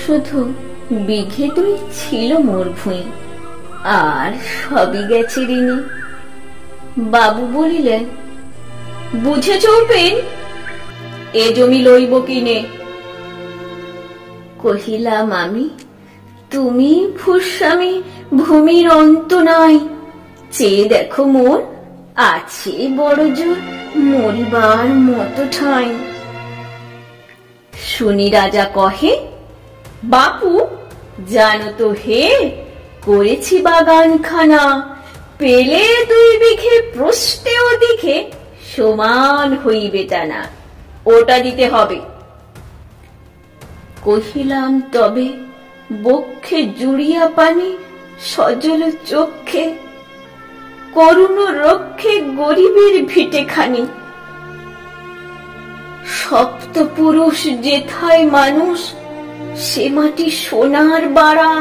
শুধু বিঘে দুই ছিল মোর ভুঁই, আর সবই গেছে ঋণী। বাবু বলিলেন, বুঝে চলবেন, এ জমি লইব কিনে। কহিলাম আমি, তুমি ভূস্বামী, ভূমির অন্ত নাই। চেয়ে দেখো মোর আছে বড় জোর, মরিবার মতো ঠাঁই। শুনি রাজা কহে, বাপু জানো তো হে, করেছি বাগানখানা, পেলে 2 বিঘে প্রস্থে ওদিকে, সমান হইবে টানা, ওটা দিতে হবে। কহিলাম, তবে বক্ষে জুড়িয়া পানি, সজল চক্ষে করুণ রক্ষে গরিবের ভিটেখানি। সপ্তপুরুষ যেথায় মানুষ, সে মাটি সোনার বাড়া,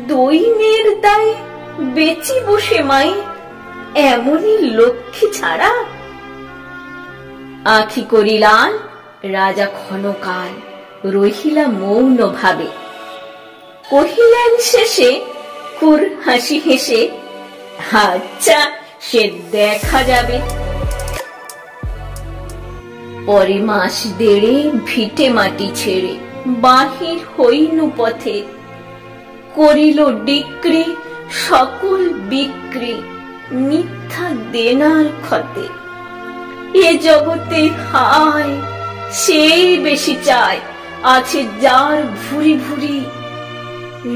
দৈনের দায়ে বেচি বসে মাই, এমনই লক্ষ্মী ছাড়া। আঁখি করিলাম রাজা ক্ষণকাল, রহিলা মৌন ভাবে। কহিলেন শেষে কুর হাসি হেসে, আচ্ছা সে দেখা যাবে। পরে মাস 1.5 ভিটে মাটি ছেড়ে বাহির হইনু পথে, করিল ডিক্রি সকল বিক্রি, মিথ্যা দেনার ক্ষতে। এ জগতে হায় সেই বেশি চায়, আছে যার ভুরি ভুরি,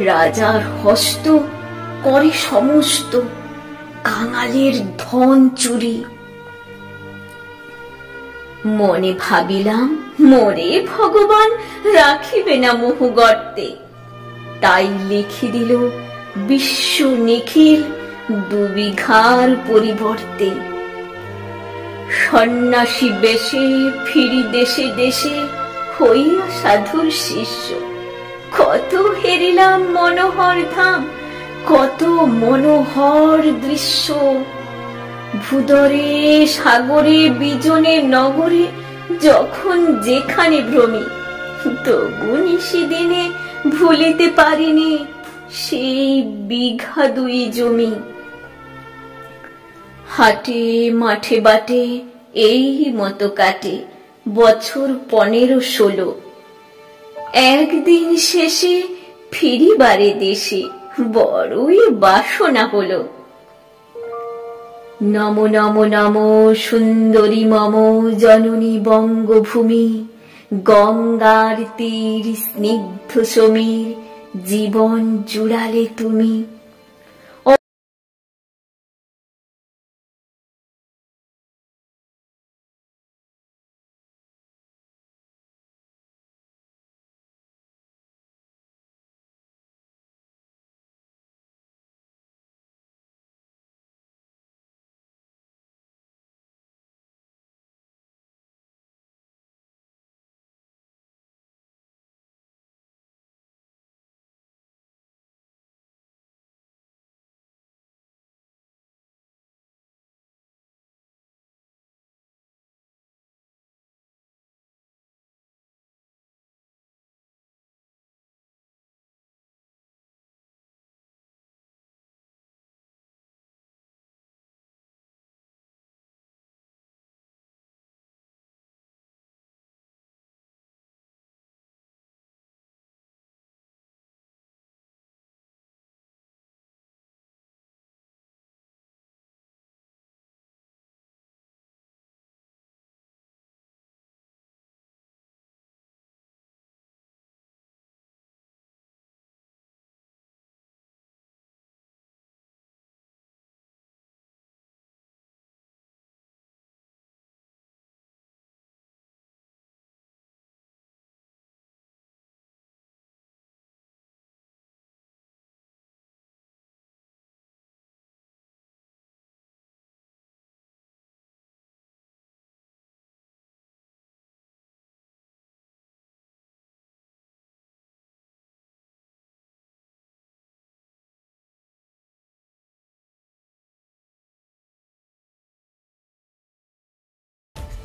রাজার হস্ত করে সমস্ত, কাঙালের ধন চুরি। মনে ভাবিলাম, মোরে ভগবান রাখিবে না মোহ গর্তে, তাই লিখি দিল বিশ্ব নিখিল 2 বিঘার পরিবর্তে। সন্ন্যাসী বেশে ফিরি দেশে দেশে, হইয়া সাধুর শিষ্য। কত হেরিলাম মনোহর ধাম, কত মনোহর দৃশ্য। ভূদরে সাগরে বিজনে নগরে, যখন যেখানে ভ্রমি, তবু নিশিদিনে ভুলিতে পারিনি সেই বিঘা 2 জমি। হাটে মাঠে বাটে এই মতো কাটে বছর 15-16। একদিন শেষে ফিরিবারে দেশে, বড়ই বাসনা হলো। নম নম নম সুন্দরী মম জননী বঙ্গভূমি, গঙ্গার তীর স্নিগ্ধ সমীর, জীবন জুড়ালে তুমি।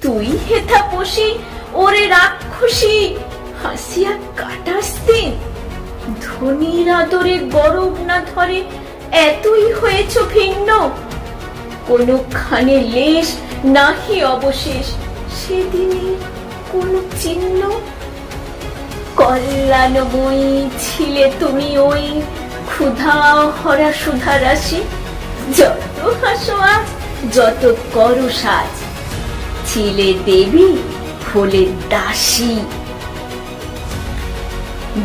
তুই হেথা বসি ওরে রাক্ষসী, হাসিয়া কাটাস্তেন, ধনির আদরে গরব না ধরে এতই হয়েছ ভিন্ন, কোনখানে লেশ নাহি অবশেষ সেদিনের কোন চিহ্ন। কল্যাণময়ী ছিলে তুমি ওই ক্ষুধা হরা সুধা রাশি, যত হাসো আজ যত করো সাজ, ছিলে দেবী হলে দাসী।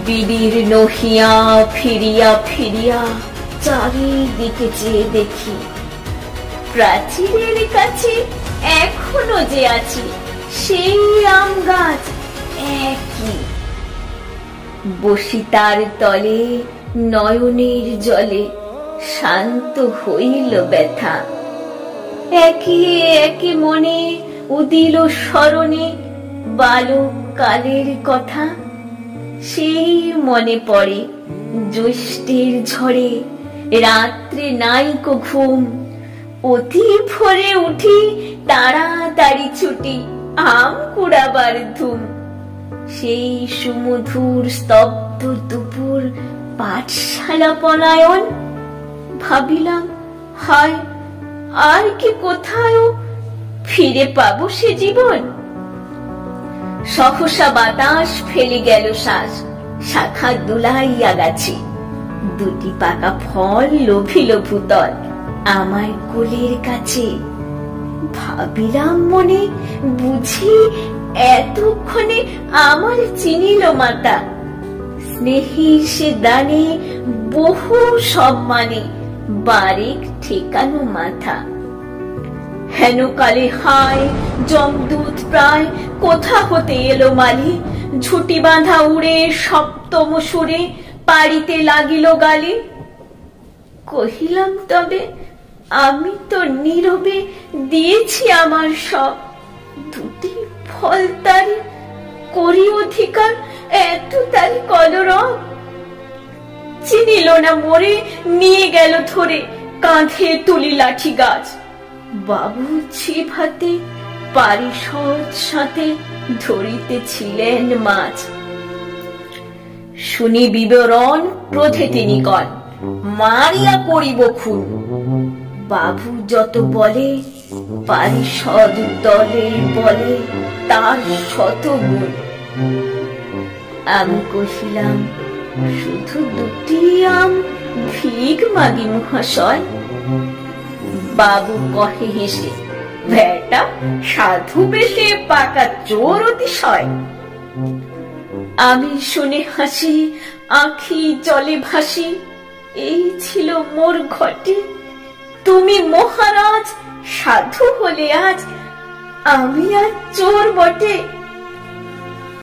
বিদীর্ণ হিয়া ফিরিয়া ফিরিয়া চারিদিকে চেয়ে দেখি, প্রাচীরের কাছে এখনো যে আছি সেই আম গাছ একই। বসি তার তলে নয়নের জলে শান্ত হইল ব্যথা, একে একে মনে উদিল স্মরণে বালক কালের কথা। সেই মনে পড়ে জ্যৈষ্ঠের ঝড়ে রাত্রে নাইকো ঘুম, অতি ভোরে উঠি তাড়াতাড়ি ছুটি আম কুড়াবার ধুম। সেই সুমধুর স্তব্ধ দুপুর পাঠশালা পলায়ন, ভাবিলাম হায় আর কি কোথায় ফিরে পাবো সে জীবন। সহসা বাতাস ফেলে গেল শ্বাস, শাখা দুলাইয়া গাছে, দুটি পাকা ফল লোভিল ভূতল আমার কোলের কাছে। ভাবিলাম মনে বুঝি এতক্ষণে আমার চিনিল মাতা, স্নেহের সে দানে বহু সম্মানে বারেক ঠেকানো মাথা। হেন কালে হায় যমদূত প্রায় কোথা হতে এলো মালি, ঝুটি বাঁধা উড়ে সপ্তম সুরে পাড়িতে লাগিল গালি। কহিলাম তবে আমি তো নীরবে দিয়েছি আমার সব, দুটি ফল তারি করি অধিকার এত তারি কলরব। চিনিল না মোরে নিয়ে গেল ধরে কাঁধে তুলি লাঠি গাছ, বাবু ছিপ হাতে পারিষদ সাথে ধরিতেছিলেন মাছ। শুনি বিবরণ ক্রোধে তিনি কন, মারিয়া করিব খুন। বাবু যত বলে পারিষদ দলে বলে তার শত গুণ। আমি কহিলাম শুধু দুটি আম ভিক মাগি মহাশয়। বাবু কহে হেসে, বেটা সাধু বেশে পাকা চোর অতিশয়। আমি শুনে হাসি, আঁখি জলে ভাসি, এই ছিল মোর ঘটে। তুমি মহারাজ সাধু হলে আজ, আমি আর চোর বটে।